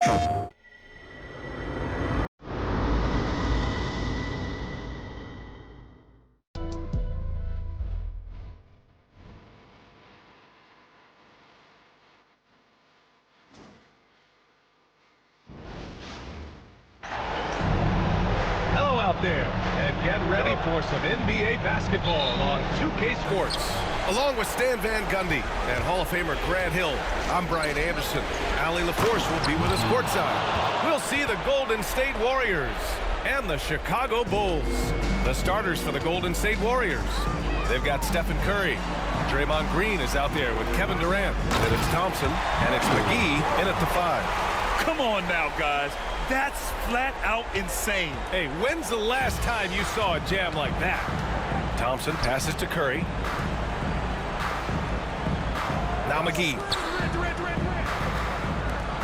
Hello out there, and get ready for some NBA basketball on 2K Sports. Along with Stan Van Gundy and Hall of Famer Grant Hill, I'm Brian Anderson. Allie LaForce will be with us courtside. We'll see the Golden State Warriors and the Chicago Bulls. The starters for the Golden State Warriors. They've got Stephen Curry. Draymond Green is out there with Kevin Durant. Then it's Thompson, and it's McGee in at the 5. Come on now, guys. That's flat out insane. Hey, when's the last time you saw a jam like that? Thompson passes to Curry. Now McGee.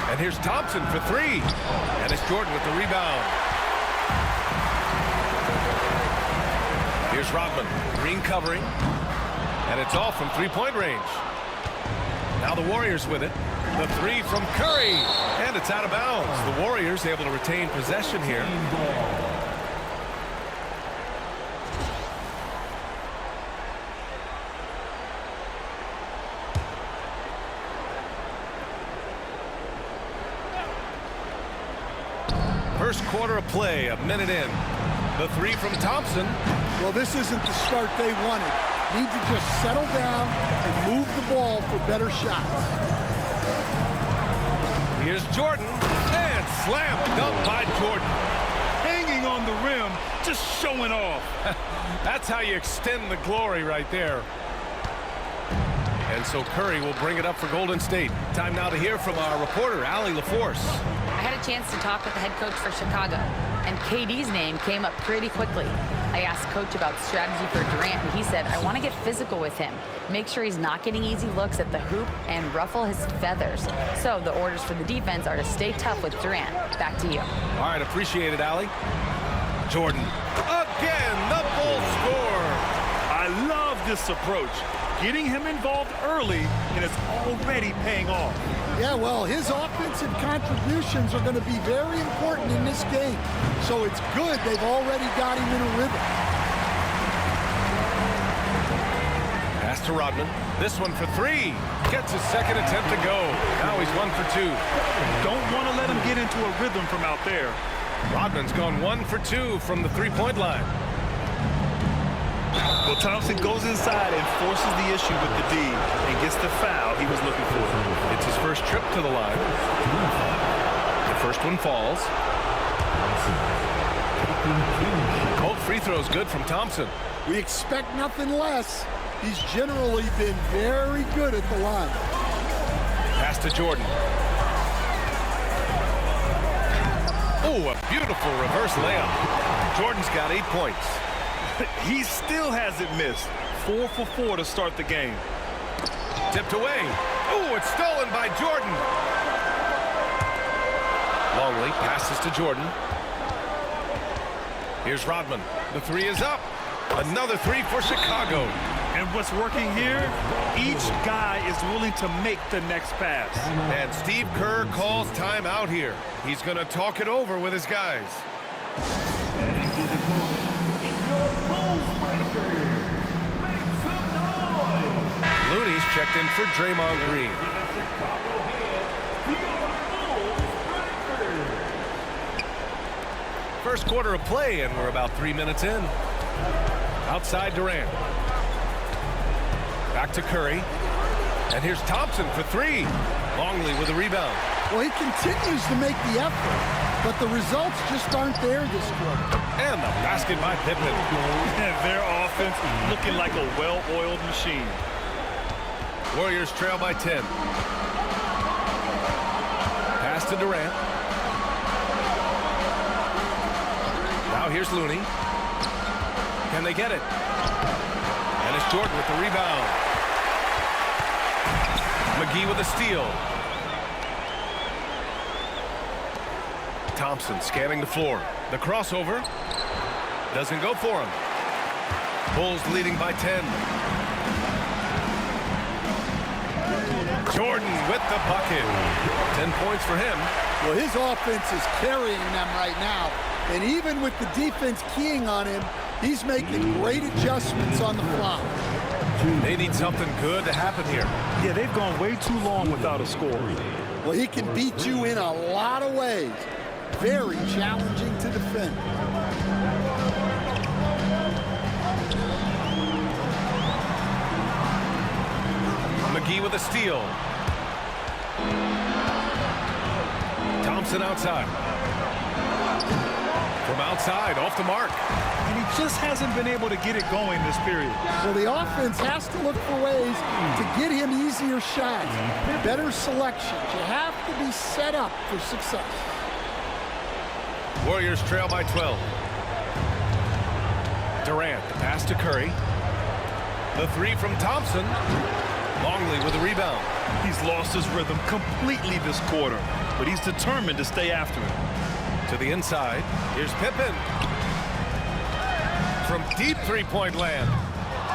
And here's Thompson for 3. And it's Jordan with the rebound. Here's Rodman. Green covering. And it's all from three-point range. Now the Warriors with it. The 3 from Curry. And it's out of bounds. The Warriors able to retain possession here. First quarter of play, a minute in. The 3 from Thompson. Well, this isn't the start they wanted. Need to just settle down and move the ball for better shots. Here's Jordan, and slam dunk by Jordan. Hanging on the rim, just showing off. That's how you extend the glory right there. And so Curry will bring it up for Golden State. Time now to hear from our reporter, Allie LaForce. I had a chance to talk with the head coach for Chicago, and KD's name came up pretty quickly. I asked Coach about strategy for Durant, and he said, I want to get physical with him, make sure he's not getting easy looks at the hoop, and ruffle his feathers. So the orders for the defense are to stay tough with Durant. Back to you. All right, appreciate it, Allie. Jordan. Again, the Bulls score. I love this approach. Getting him involved early, and it's already paying off. Yeah, well, his offensive contributions are going to be very important in this game. So it's good they've already got him in a rhythm. Pass to Rodman. This one for 3. Gets his second attempt to go. Now he's 1 for 2. Don't want to let him get into a rhythm from out there. Rodman's gone 1 for 2 from the three-point line. Well, Thompson goes inside and forces the issue with the D and gets the foul he was looking for. It's his first trip to the line. The first one falls. Both free throws good from Thompson. We expect nothing less. He's generally been very good at the line. Pass to Jordan. Oh, a beautiful reverse layup. Jordan's got 8 points. He still hasn't missed. 4 for 4 to start the game. Tipped away. Oh, it's stolen by Jordan. Longley passes to Jordan. Here's Rodman. The 3 is up. Another 3 for Chicago. And what's working here, each guy is willing to make the next pass. And Steve Kerr calls timeout here. He's going to talk it over with his guys. Looney's checked in for Draymond Green. First quarter of play, and we're about 3 minutes in. Outside Durant. Back to Curry. And here's Thompson for 3. Longley with a rebound. Well, he continues to make the effort, but the results just aren't there this quarter. And the basket by Pippen. Their offense looking like a well-oiled machine. Warriors trail by 10. Pass to Durant. Now here's Looney. Can they get it? And it's Jordan with the rebound. McGee with a steal. Thompson scanning the floor. The crossover doesn't go for him. Bulls leading by 10. Jordan with the bucket. 10 points for him. Well, his offense is carrying them right now. And even with the defense keying on him, he's making great adjustments on the fly. They need something good to happen here. Yeah, they've gone way too long without a score. Well, he can beat you in a lot of ways. Very challenging to defend. McGee with a steal. Thompson outside. From outside, off the mark. And he just hasn't been able to get it going this period. Well, the offense has to look for ways to get him easier shots, better selections. You have to be set up for success. Warriors trail by 12. Durant, the pass to Curry. The three from Thompson. Longley with a rebound. He's lost his rhythm completely this quarter, but he's determined to stay after it. To the inside, here's Pippen. From deep three-point land,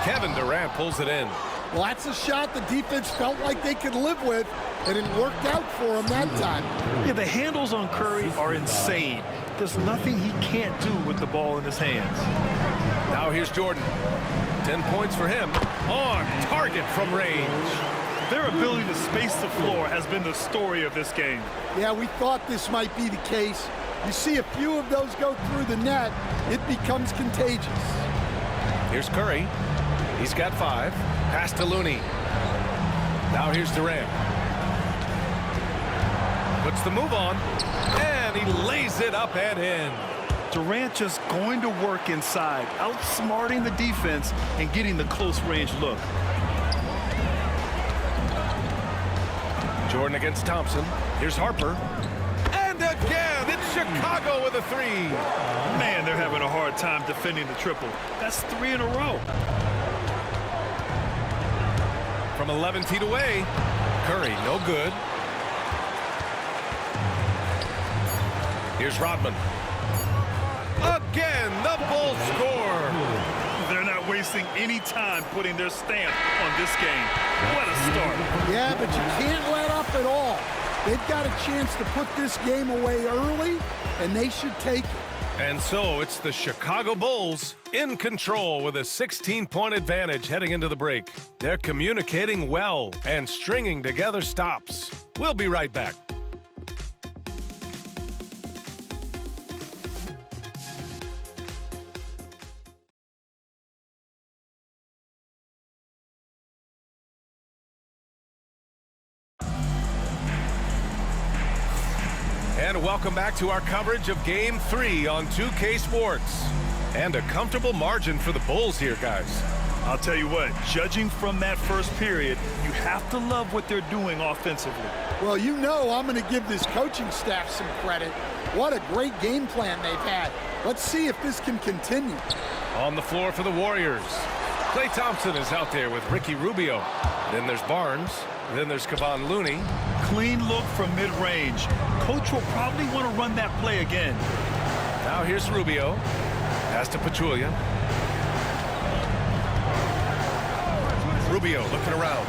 Kevin Durant pulls it in. Well, that's a shot the defense felt like they could live with, and it worked out for him that time. Yeah, the handles on Curry are insane. There's nothing he can't do with the ball in his hands. Now here's Jordan. 10 points for him. On target from range. Their ability to space the floor has been the story of this game. Yeah, we thought this might be the case. You see a few of those go through the net, it becomes contagious. Here's Curry. He's got 5. Pass to Looney. Now here's Durant. Puts the move on. And he lays it up and in. Durant just going to work inside, outsmarting the defense and getting the close range look. Jordan against Thompson. Here's Harper. And again, it's Chicago with a 3. Man, they're having a hard time defending the triple. That's 3 in a row. From 11 feet away, Curry, no good. Here's Rodman. Again, the Bulls score. They're not wasting any time putting their stamp on this game. What a start. Yeah, but you can't let up at all. They've got a chance to put this game away early, and they should take it. And so it's the Chicago Bulls in control with a 16-point advantage heading into the break. They're communicating well and stringing together stops. We'll be right back. And welcome back to our coverage of Game 3 on 2K Sports. And a comfortable margin for the Bulls here, guys. I'll tell you what, judging from that first period, you have to love what they're doing offensively. Well, you know I'm going to give this coaching staff some credit. What a great game plan they've had. Let's see if this can continue. On the floor for the Warriors. Klay Thompson is out there with Ricky Rubio. Then there's Barnes. Then there's Kevon Looney. Clean look from mid-range. Coach will probably want to run that play again. Now here's Rubio. Pass to Pachulia. Rubio looking around.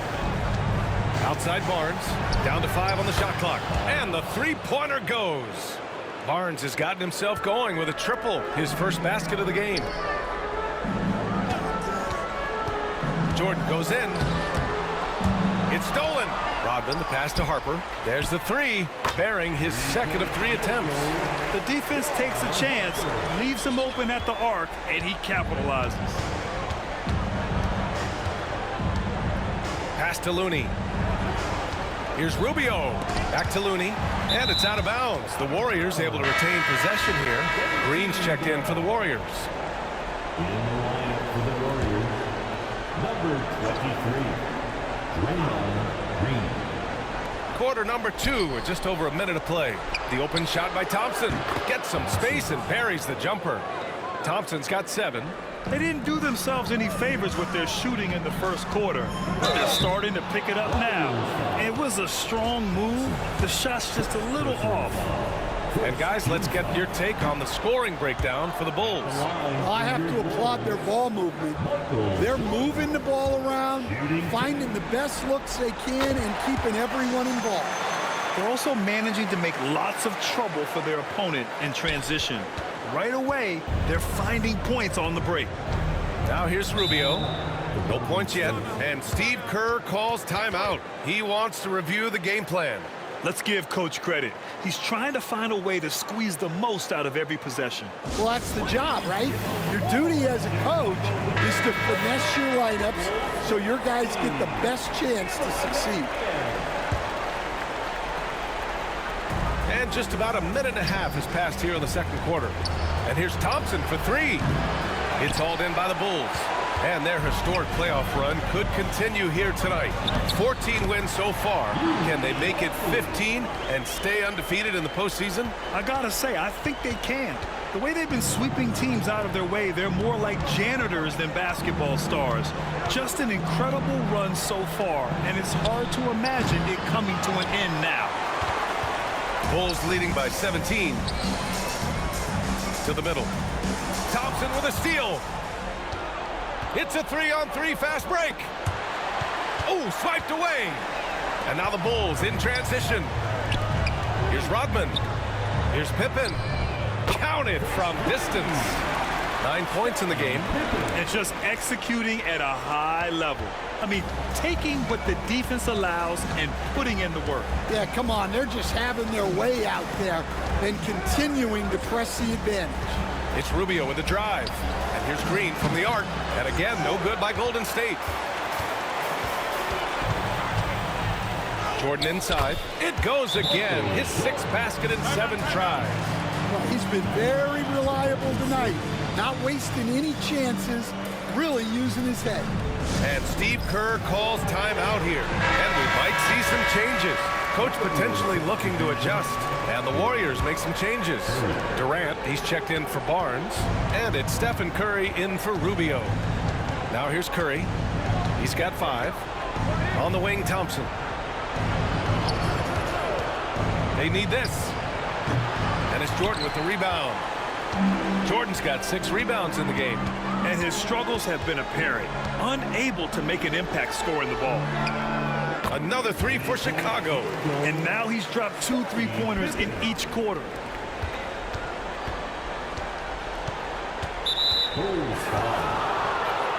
Outside Barnes. Down to 5 on the shot clock. And the three-pointer goes. Barnes has gotten himself going with a triple. His first basket of the game. Jordan goes in. It's stolen. Rodman, the pass to Harper. There's the 3, bearing his second of 3 attempts. The defense takes a chance, leaves him open at the arc, and he capitalizes. Pass to Looney. Here's Rubio. Back to Looney. And it's out of bounds. The Warriors able to retain possession here. Green's checked in for the Warriors. For the Warriors, number 23, Draymond Green. Quarter number 2 with just over a minute to play. The open shot by Thompson. Gets some space and buries the jumper. Thompson's got 7. They didn't do themselves any favors with their shooting in the first quarter, but they're starting to pick it up now. It was a strong move. The shot's just a little off. And guys, let's get your take on the scoring breakdown for the Bulls. Well, I have to applaud their ball movement. They're moving the ball around, finding the best looks they can, and keeping everyone involved. They're also managing to make lots of trouble for their opponent in transition. Right away, they're finding points on the break. Now here's Rubio. No points yet. And Steve Kerr calls timeout. He wants to review the game plan. Let's give Coach credit. He's trying to find a way to squeeze the most out of every possession. Well, that's the job, right? Your duty as a coach is to finesse your lineups so your guys get the best chance to succeed. And just about a minute and a half has passed here in the second quarter. And here's Thompson for three. It's hauled in by the Bulls. And their historic playoff run could continue here tonight. 14 wins so far. Can they make it 15 and stay undefeated in the postseason? I gotta say, I think they can. The way they've been sweeping teams out of their way, they're more like janitors than basketball stars. Just an incredible run so far, and it's hard to imagine it coming to an end now. Bulls leading by 17. To the middle. Thompson with a steal. It's a 3-on-3 fast break. Oh, swiped away. And now the Bulls in transition. Here's Rodman. Here's Pippen. Counted from distance. 9 points in the game. And just executing at a high level. I mean, taking what the defense allows and putting in the work. Yeah, come on. They're just having their way out there and continuing to press the advantage. It's Rubio with the drive. And here's Green from the arc. And again, no good by Golden State. Jordan inside. It goes again. His 6th basket in 7 tries. Well, he's been very reliable tonight. Not wasting any chances, really using his head. And Steve Kerr calls timeout here. And we might see some changes. Coach potentially looking to adjust. And the Warriors make some changes. Durant, he's checked in for Barnes. And it's Stephen Curry in for Rubio. Now here's Curry. He's got 5. On the wing, Thompson. They need this. And it's Jordan with the rebound. Jordan's got 6 rebounds in the game. And his struggles have been apparent. Unable to make an impact scoring the ball. Another 3 for Chicago. And now he's dropped 2 3-pointers in each quarter.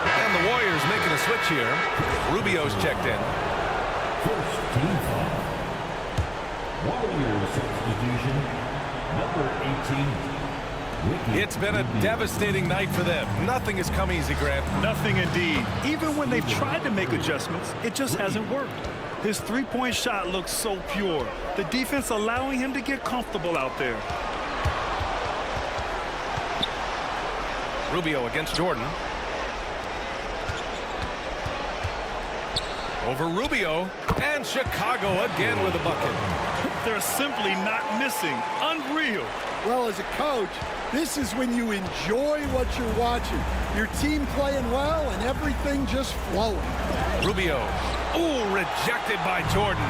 And the Warriors making a switch here. Rubio's checked in. First team foul. Warriors substitution, number 18. It's been a devastating night for them. Nothing has come easy, Grant. Nothing indeed. Even when they've tried to make adjustments, it just hasn't worked. His 3-point shot looks so pure. The defense allowing him to get comfortable out there. Rubio against Jordan. Over Rubio. And Chicago again with a bucket. They're simply not missing. Unreal. Well, as a coach, this is when you enjoy what you're watching. Your team playing well and everything just flowing. Rubio. Ooh, rejected by Jordan.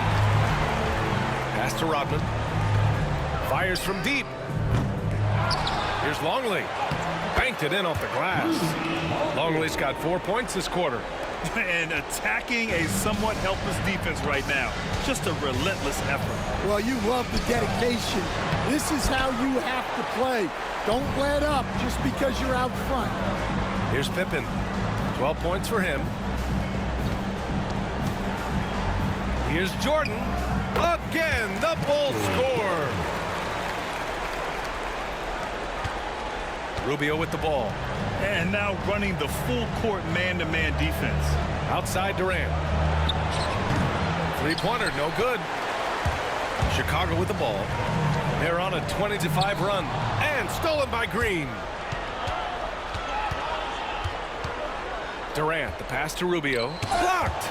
Pass to Rodman. Fires from deep. Here's Longley. Banked it in off the glass. Longley's got 4 points this quarter. And attacking a somewhat helpless defense right now. Just a relentless effort. Well, you love the dedication. This is how you have to play. Don't let up just because you're out front. Here's Pippen. 12 points for him. Here's Jordan. Again, the Bulls score. Rubio with the ball. And now running the full court man-to-man defense. Outside Durant. 3-pointer, no good. Chicago with the ball. They're on a 20-5 run. And stolen by Green. Durant, the pass to Rubio. Blocked!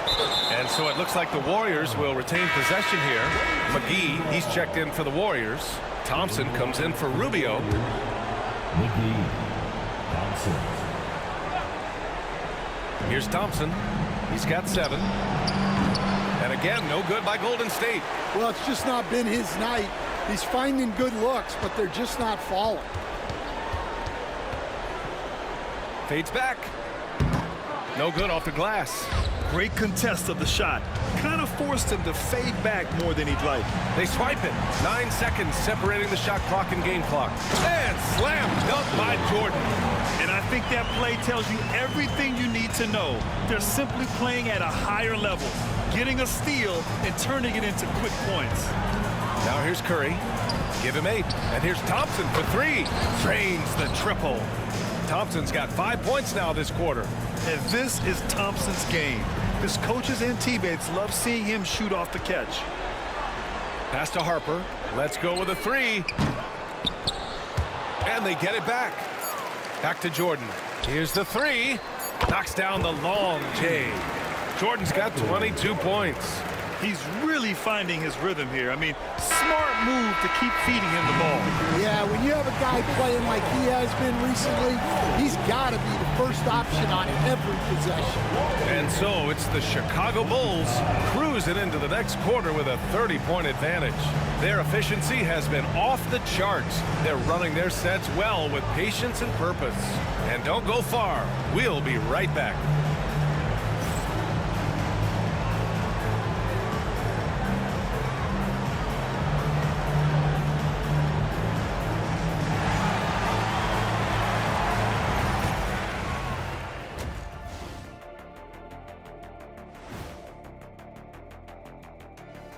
And so it looks like the Warriors will retain possession here. McGee, he's checked in for the Warriors. Thompson comes in for Rubio. McGee, Thompson. Here's Thompson. He's got 7. And again, no good by Golden State. Well, it's just not been his night. He's finding good looks, but they're just not falling. Fades back. No good off the glass. Great contest of the shot. Kind of forced him to fade back more than he'd like. They swipe it. 9 seconds separating the shot clock and game clock. And slam dunk by Jordan. And I think that play tells you everything you need to know. They're simply playing at a higher level, getting a steal and turning it into quick points. Now here's Curry. Give him 8. And here's Thompson for 3. Drains the triple. Thompson's got 5 points now this quarter. And this is Thompson's game. His coaches and teammates love seeing him shoot off the catch. Pass to Harper. Let's go with a 3. And they get it back. Back to Jordan. Here's the 3. Knocks down the long J. Jordan's got 22 points. He's really finding his rhythm here. I mean, smart move to keep feeding him the ball. Yeah, when you have a guy playing like he has been recently, he's got to be the first option on every possession. And so it's the Chicago Bulls cruising into the next quarter with a 30-point advantage. Their efficiency has been off the charts. They're running their sets well with patience and purpose. And don't go far. We'll be right back.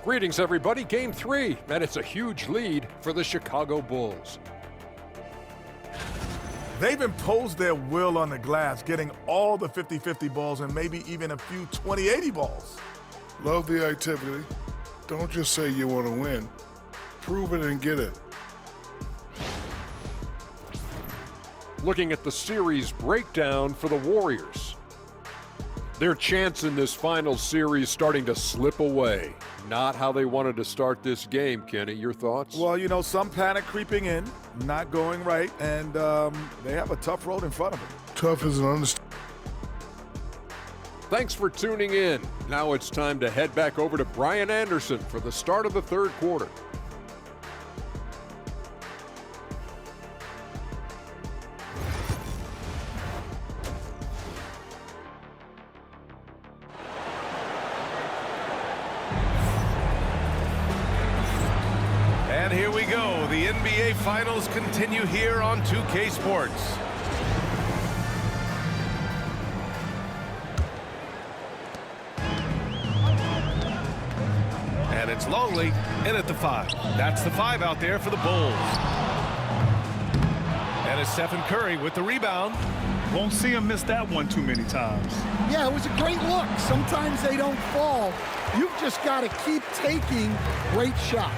Greetings, everybody. Game 3, and it's a huge lead for the Chicago Bulls. They've imposed their will on the glass, getting all the 50-50 balls and maybe even a few 20-80 balls. Love the activity. Don't just say you want to win. Prove it and get it. Looking at the series breakdown for the Warriors. Their chance in this final series starting to slip away. Not how they wanted to start this game, Kenny. Your thoughts? Well, you know, some panic creeping in, not going right, and they have a tough road in front of them. Tough is an understatement. Thanks for tuning in. Now it's time to head back over to Brian Anderson for the start of the third quarter. And here we go. The NBA Finals continue here on 2K Sports. And it's Longley in at the 5. That's the 5 out there for the Bulls. And it's Stephen Curry with the rebound. Won't see him miss that one too many times. Yeah, it was a great look. Sometimes they don't fall. You've just got to keep taking great shots.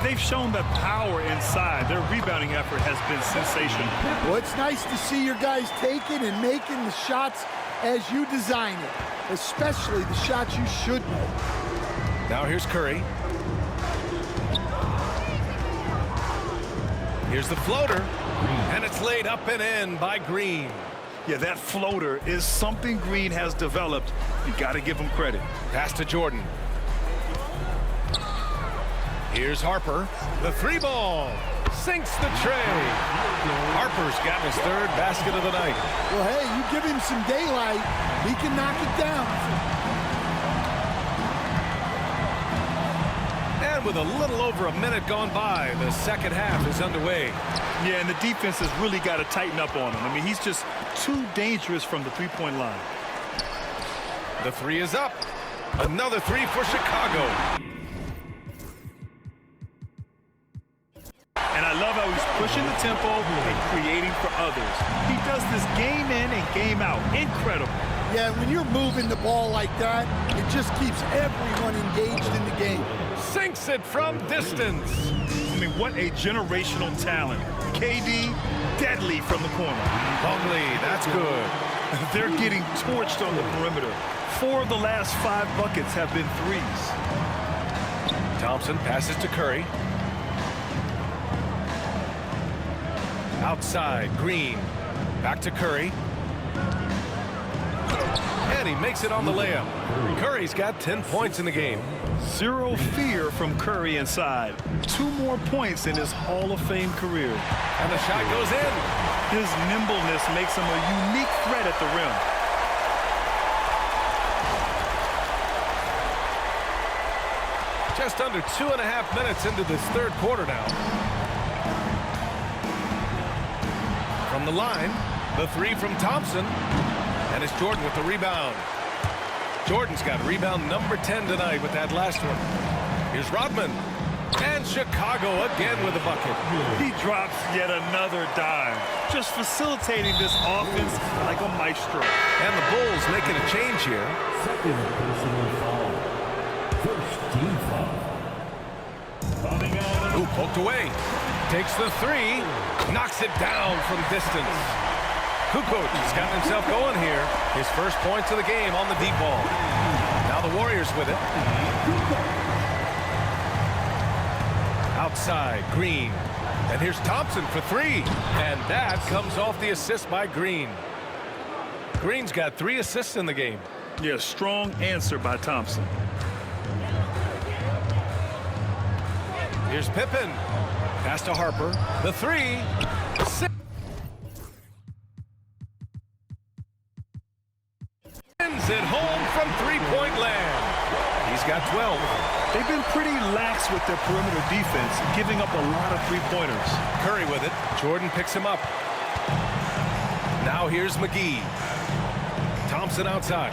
They've shown that power inside. Their rebounding effort has been sensational. Well, it's nice to see your guys taking and making the shots as you design it, especially the shots you should make. Now here's Curry. Here's the floater, and it's laid up and in by Green. Yeah, that floater is something Green has developed. You got to give him credit. Pass to Jordan. Here's Harper. The 3 ball. Sinks the tray. Harper's got his 3rd basket of the night. Well, hey, you give him some daylight, he can knock it down. And with a little over a minute gone by, the second half is underway. Yeah, and the defense has really got to tighten up on him. I mean, he's just too dangerous from the three-point line. The 3 is up. Another 3 for Chicago. And I love how he's pushing the tempo and creating for others. He does this game in and game out. Incredible. Yeah, when you're moving the ball like that, it just keeps everyone engaged in the game. Sinks it from distance. I mean, what a generational talent. KD, deadly from the corner. Longley, that's good. They're getting torched on the perimeter. 4 of the last 5 buckets have been threes. Thompson passes to Curry. Outside, Green. Back to Curry. And he makes it on the layup. Curry's got 10 points in the game. Zero fear from Curry inside. 2 more points in his Hall of Fame career. And the shot goes in. His nimbleness makes him a unique threat at the rim. Just under 2.5 minutes into this third quarter now. From the line, the three from Thompson. And it's Jordan with the rebound. Jordan's got rebound number 10 tonight with that last one. Here's Rodman. And Chicago again with a bucket. He drops yet another dime, just facilitating this offense like a maestro. And the Bulls making a change here. Second personal foul. First team foul. Coming out. Ooh, poked away. Takes the three. Knocks it down from distance. Kukoc has gotten himself going here. His first points of the game on the deep ball. Now the Warriors with it. Outside, Green. And here's Thompson for three. And that comes off the assist by Green. Green's got 3 assists in the game. Yeah, strong answer by Thompson. Here's Pippen. Pass to Harper. The three. Sends it home from three-point land. He's got 12. They've been pretty lax with their perimeter defense, giving up a lot of three-pointers. Curry with it. Jordan picks him up. Now here's McGee. Thompson outside.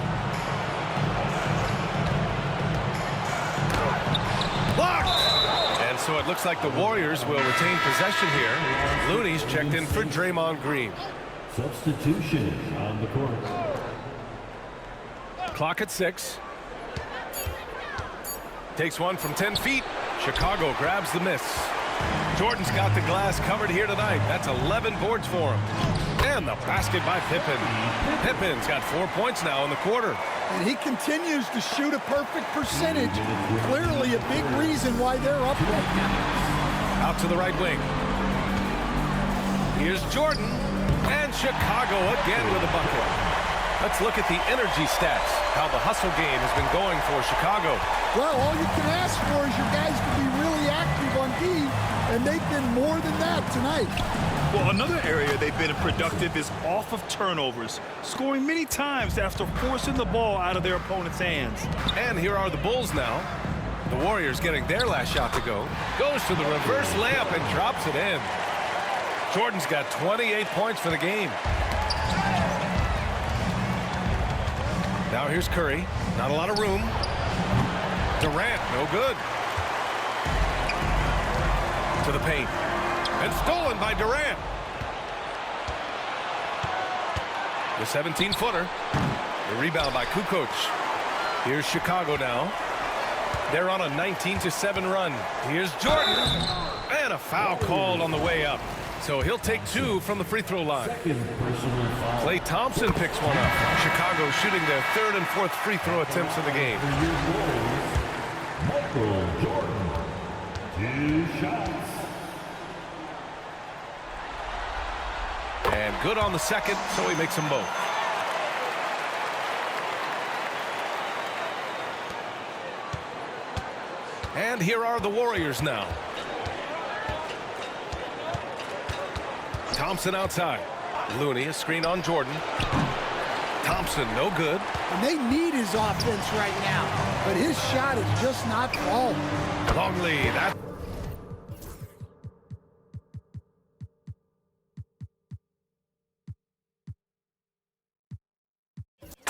Blocked! And so it looks like the Warriors will retain possession here. Looney's checked in for Draymond Green. Substitution on the court. Clock at 6. Takes one from 10 feet. Chicago grabs the miss. Jordan's got the glass covered here tonight. That's 11 boards for him. And the basket by Pippen. Pippen's got 4 points now in the quarter. And he continues to shoot a perfect percentage. Clearly a big reason why they're up right now. Out to the right wing. Here's Jordan. And Chicago again with a bucket. Let's look at the energy stats. How the hustle game has been going for Chicago. Well, all you can ask for is your guys to be really active on D, and they've been more than that tonight. Well, another area they've been productive is off of turnovers, scoring many times after forcing the ball out of their opponent's hands. And here are the Bulls now. The Warriors getting their last shot to go. Goes to the reverse layup and drops it in. Jordan's got 28 points for the game. Now here's Curry. Not a lot of room. Durant, no good. To the paint. And stolen by Durant. The 17-footer. The rebound by Kukoc. Here's Chicago now. They're on a 19-7 run. Here's Jordan. And a foul called on the way up. So he'll take 2 from the free throw line. Klay Thompson picks one up. Chicago shooting their 3rd and 4th free throw attempts of the game. Michael Jordan. 2 shots. And good on the second, so he makes them both. And here are the Warriors now. Thompson outside. Looney, a screen on Jordan. Thompson, no good. And they need his offense right now, but his shot is just not falling. Longley, that.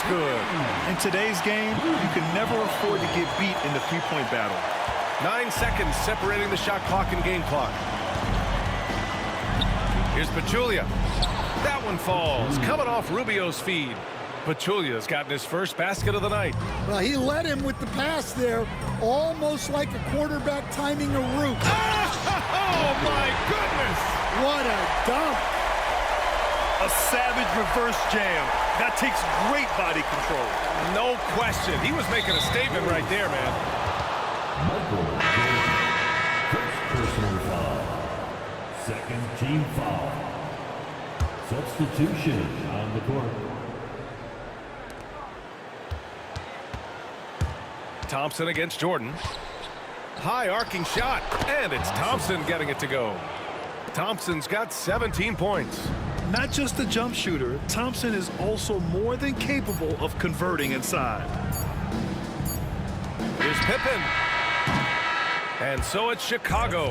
Good. In today's game, you can never afford to get beat in the three-point battle. 9 seconds separating the shot clock and game clock. Here's Pachulia. That one falls, coming off Rubio's feed. Pachulia's gotten his first basket of the night. Well, he led him with the pass there, almost like a quarterback timing a route. Oh, my goodness! What a dunk. A savage reverse jam. That takes great body control. No question. He was making a statement right there, man. Michael Jordan. First personal foul. Second team foul. Substitution on the court. Thompson against Jordan. High arcing shot, and it's Thompson getting it to go. Thompson's got 17 points. Not just a jump shooter, Thompson is also more than capable of converting inside. Here's Pippen. And so it's Chicago,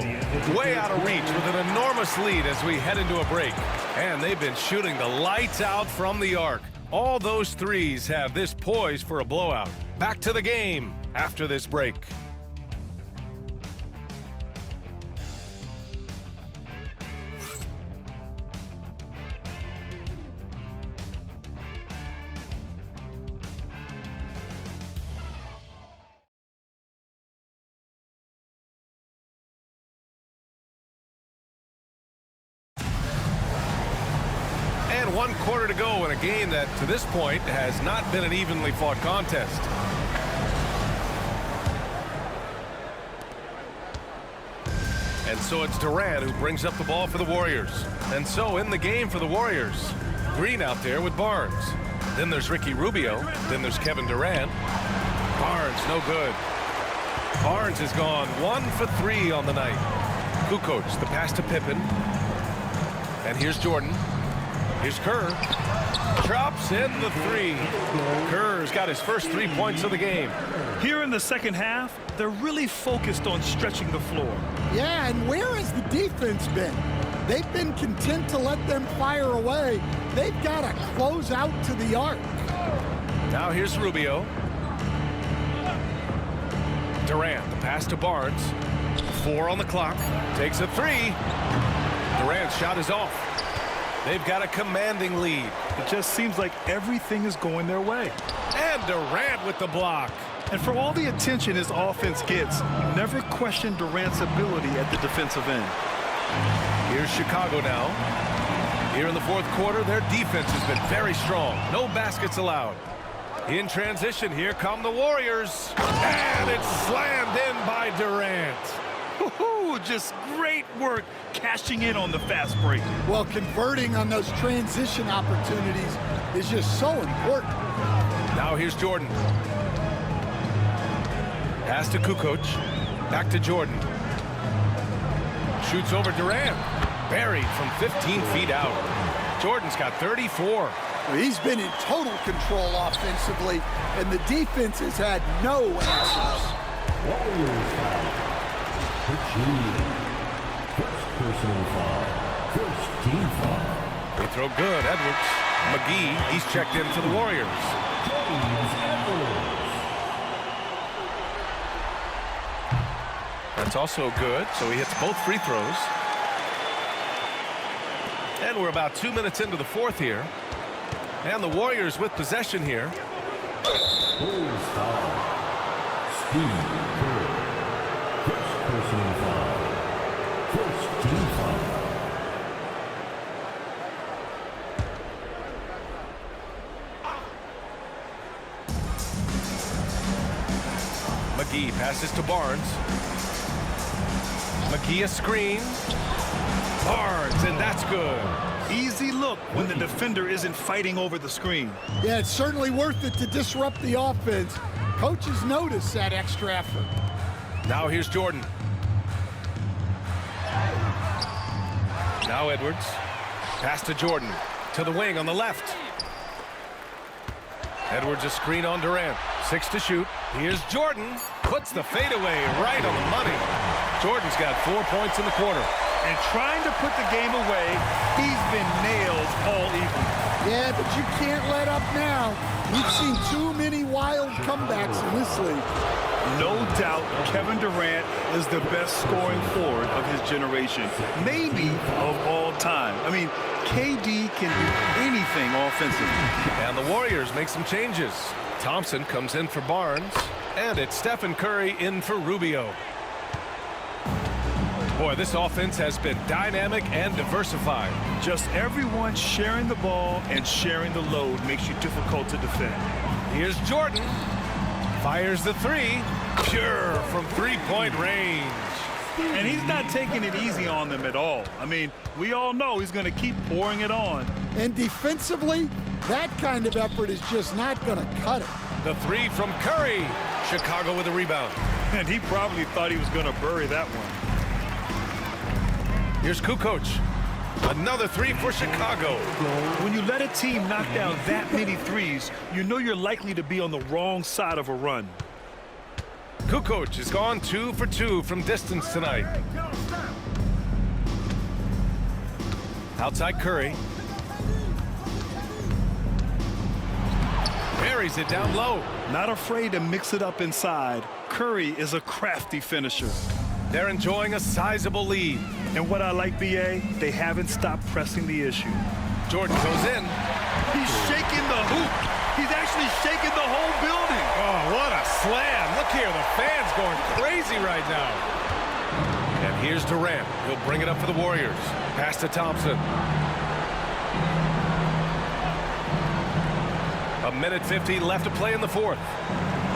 way out of reach with an enormous lead as we head into a break. And they've been shooting the lights out from the arc. All those threes have this poised for a blowout. Back to the game after this break. And 1 quarter to go in a game that, to this point, has not been an evenly fought contest. And so it's Durant who brings up the ball for the Warriors. And so in the game for the Warriors, Green out there with Barnes. Then there's Ricky Rubio. Then there's Kevin Durant. Barnes, no good. Barnes has gone 1 for 3 on the night. Kukoc, the pass to Pippen. And here's Jordan. Here's Kerr. Drops in the 3. Kerr's got his first 3 points of the game. Here in the second half, they're really focused on stretching the floor. Yeah, and where has the defense been? They've been content to let them fire away. They've got to close out to the arc. Now here's Rubio. Durant, the pass to Barnes. 4 on the clock. Takes a 3. Durant's shot is off. They've got a commanding lead. It just seems like everything is going their way. And Durant with the block. And for all the attention his offense gets, never question Durant's ability at the defensive end. Here's Chicago now. Here in the fourth quarter, their defense has been very strong. No baskets allowed. In transition, here come the Warriors. And it's slammed in by Durant. Just great work cashing in on the fast break. Well, converting on those transition opportunities is just so important. Now here's Jordan. Pass to Kukoc. Back to Jordan. Shoots over Durant. Buried from 15 feet out. Jordan's got 34. He's been in total control offensively, and the defense has had no answers. First personal foul. First team foul. They throw good. Edwards. McGee, he's checked in for the Warriors. That's also good, so he hits both free throws. And we're about 2 minutes into the fourth here. And the Warriors with possession here. Bulls foul. Steve Kerr. First personal foul. First team foul. McGee passes to Barnes. McGee a screen. Barnes, and that's good. Easy look when the defender isn't fighting over the screen. Yeah, it's certainly worth it to disrupt the offense. Coaches notice that extra effort. Now here's Jordan. Now Edwards. Pass to Jordan. To the wing on the left. Edwards a screen on Durant. 6 to shoot. Here's Jordan. Puts the fadeaway right on the money. Jordan's got 4 points in the quarter. And trying to put the game away, he's been nailed all evening. Yeah, but you can't let up now. We've seen too many wild comebacks in this league. No doubt Kevin Durant is the best scoring forward of his generation, maybe of all time. I mean, KD can do anything offensively. And the Warriors make some changes. Thompson comes in for Barnes, and it's Stephen Curry in for Rubio. Boy, this offense has been dynamic and diversified. Just everyone sharing the ball and sharing the load makes you difficult to defend. Here's Jordan. Fires the 3. Pure from three-point range. And he's not taking it easy on them at all. I mean, we all know he's going to keep pouring it on. And defensively, that kind of effort is just not going to cut it. The 3 from Curry. Chicago with a rebound. And he probably thought he was going to bury that one. Here's Kukoc. Another three for Chicago. When you let a team knock down that many threes, you know you're likely to be on the wrong side of a run. Kukoc has gone 2 for 2 from distance tonight. Outside Curry. Buries it down low. Not afraid to mix it up inside. Curry is a crafty finisher. They're enjoying a sizable lead. And what I like, BA, they haven't stopped pressing the issue. Jordan goes in. He's shaking the hoop. He's actually shaking the whole building. Oh, what a slam. Look here, the fans going crazy right now. And here's Durant. He'll bring it up for the Warriors. Pass to Thompson. A minute 50 left to play in the fourth.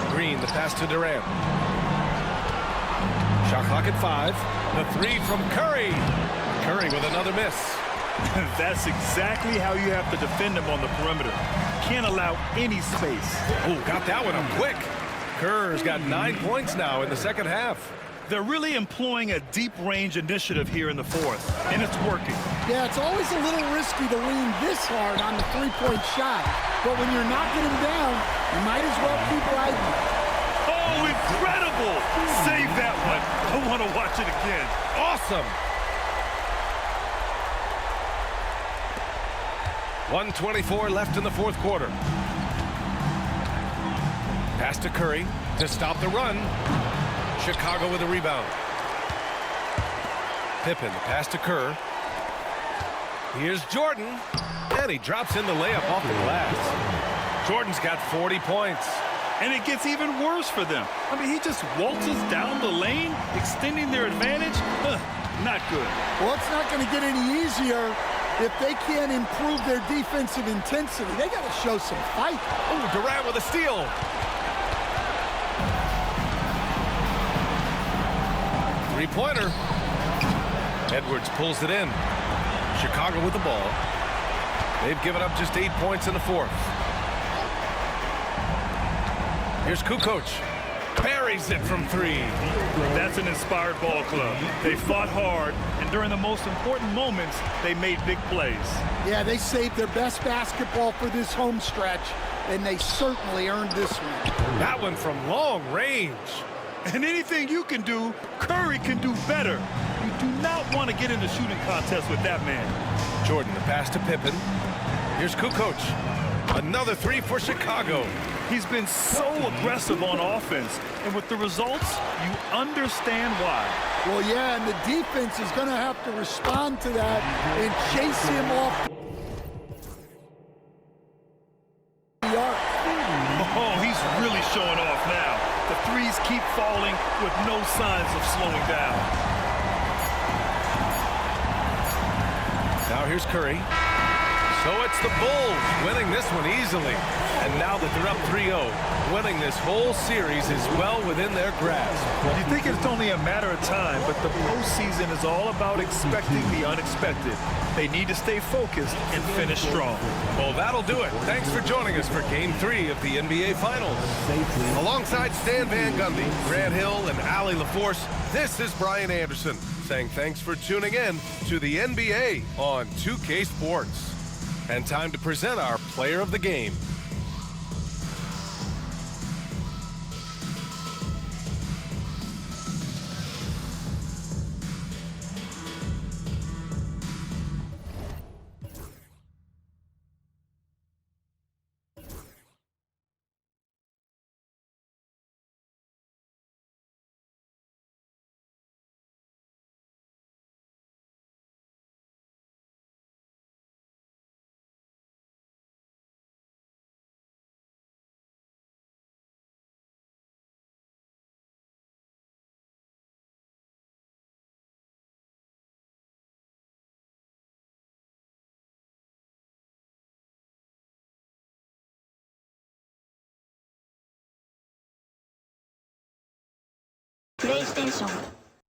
Green, the pass to Durant. Shot clock at 5. The three from Curry. Curry with another miss. That's exactly how you have to defend him on the perimeter. Can't allow any space. Oh, got that one up quick. Kerr's got 9 points now in the second half. They're really employing a deep range initiative here in the fourth, and it's working. Yeah, it's always a little risky to lean this hard on the three-point shot. But when you're knocking him down, you might as well keep riding. Oh, incredible! Save that one. I want to watch it again. Awesome. 1:24 left in the fourth quarter. Pass to Curry to stop the run. Chicago with a rebound. Pippen, the pass to Kerr. Here's Jordan, and he drops in the layup off the glass. Jordan's got 40 points. And it gets even worse for them. I mean, he just waltzes down the lane, extending their advantage. Not good. Well, it's not going to get any easier if they can't improve their defensive intensity. They got to show some fight. Oh, Durant with a steal. Three-pointer. Edwards pulls it in. Chicago with the ball. They've given up just 8 points in the fourth. Here's Kukoc. Buries it from 3. That's an inspired ball club. They fought hard, and during the most important moments, they made big plays. Yeah, they saved their best basketball for this home stretch, and they certainly earned this one. That one from long range. And anything you can do, Curry can do better. You do not want to get in the shooting contest with that man. Jordan, the pass to Pippen. Here's Kukoc. Another 3 for Chicago. He's been so aggressive on offense, and with the results, you understand why. Well, yeah, and the defense is going to have to respond to that and chase him off the arc. Oh, he's really showing off now. The threes keep falling with no signs of slowing down. Now here's Curry. So it's the Bulls winning this one easily. And now that they're up 3-0, winning this whole series is well within their grasp. You think it's only a matter of time, but the postseason is all about expecting the unexpected. They need to stay focused and finish strong. Well, that'll do it. Thanks for joining us for Game 3 of the NBA Finals. Alongside Stan Van Gundy, Grant Hill, and Allie LaForce, this is Brian Anderson saying thanks for tuning in to the NBA on 2K Sports. And time to present our player of the game. PlayStation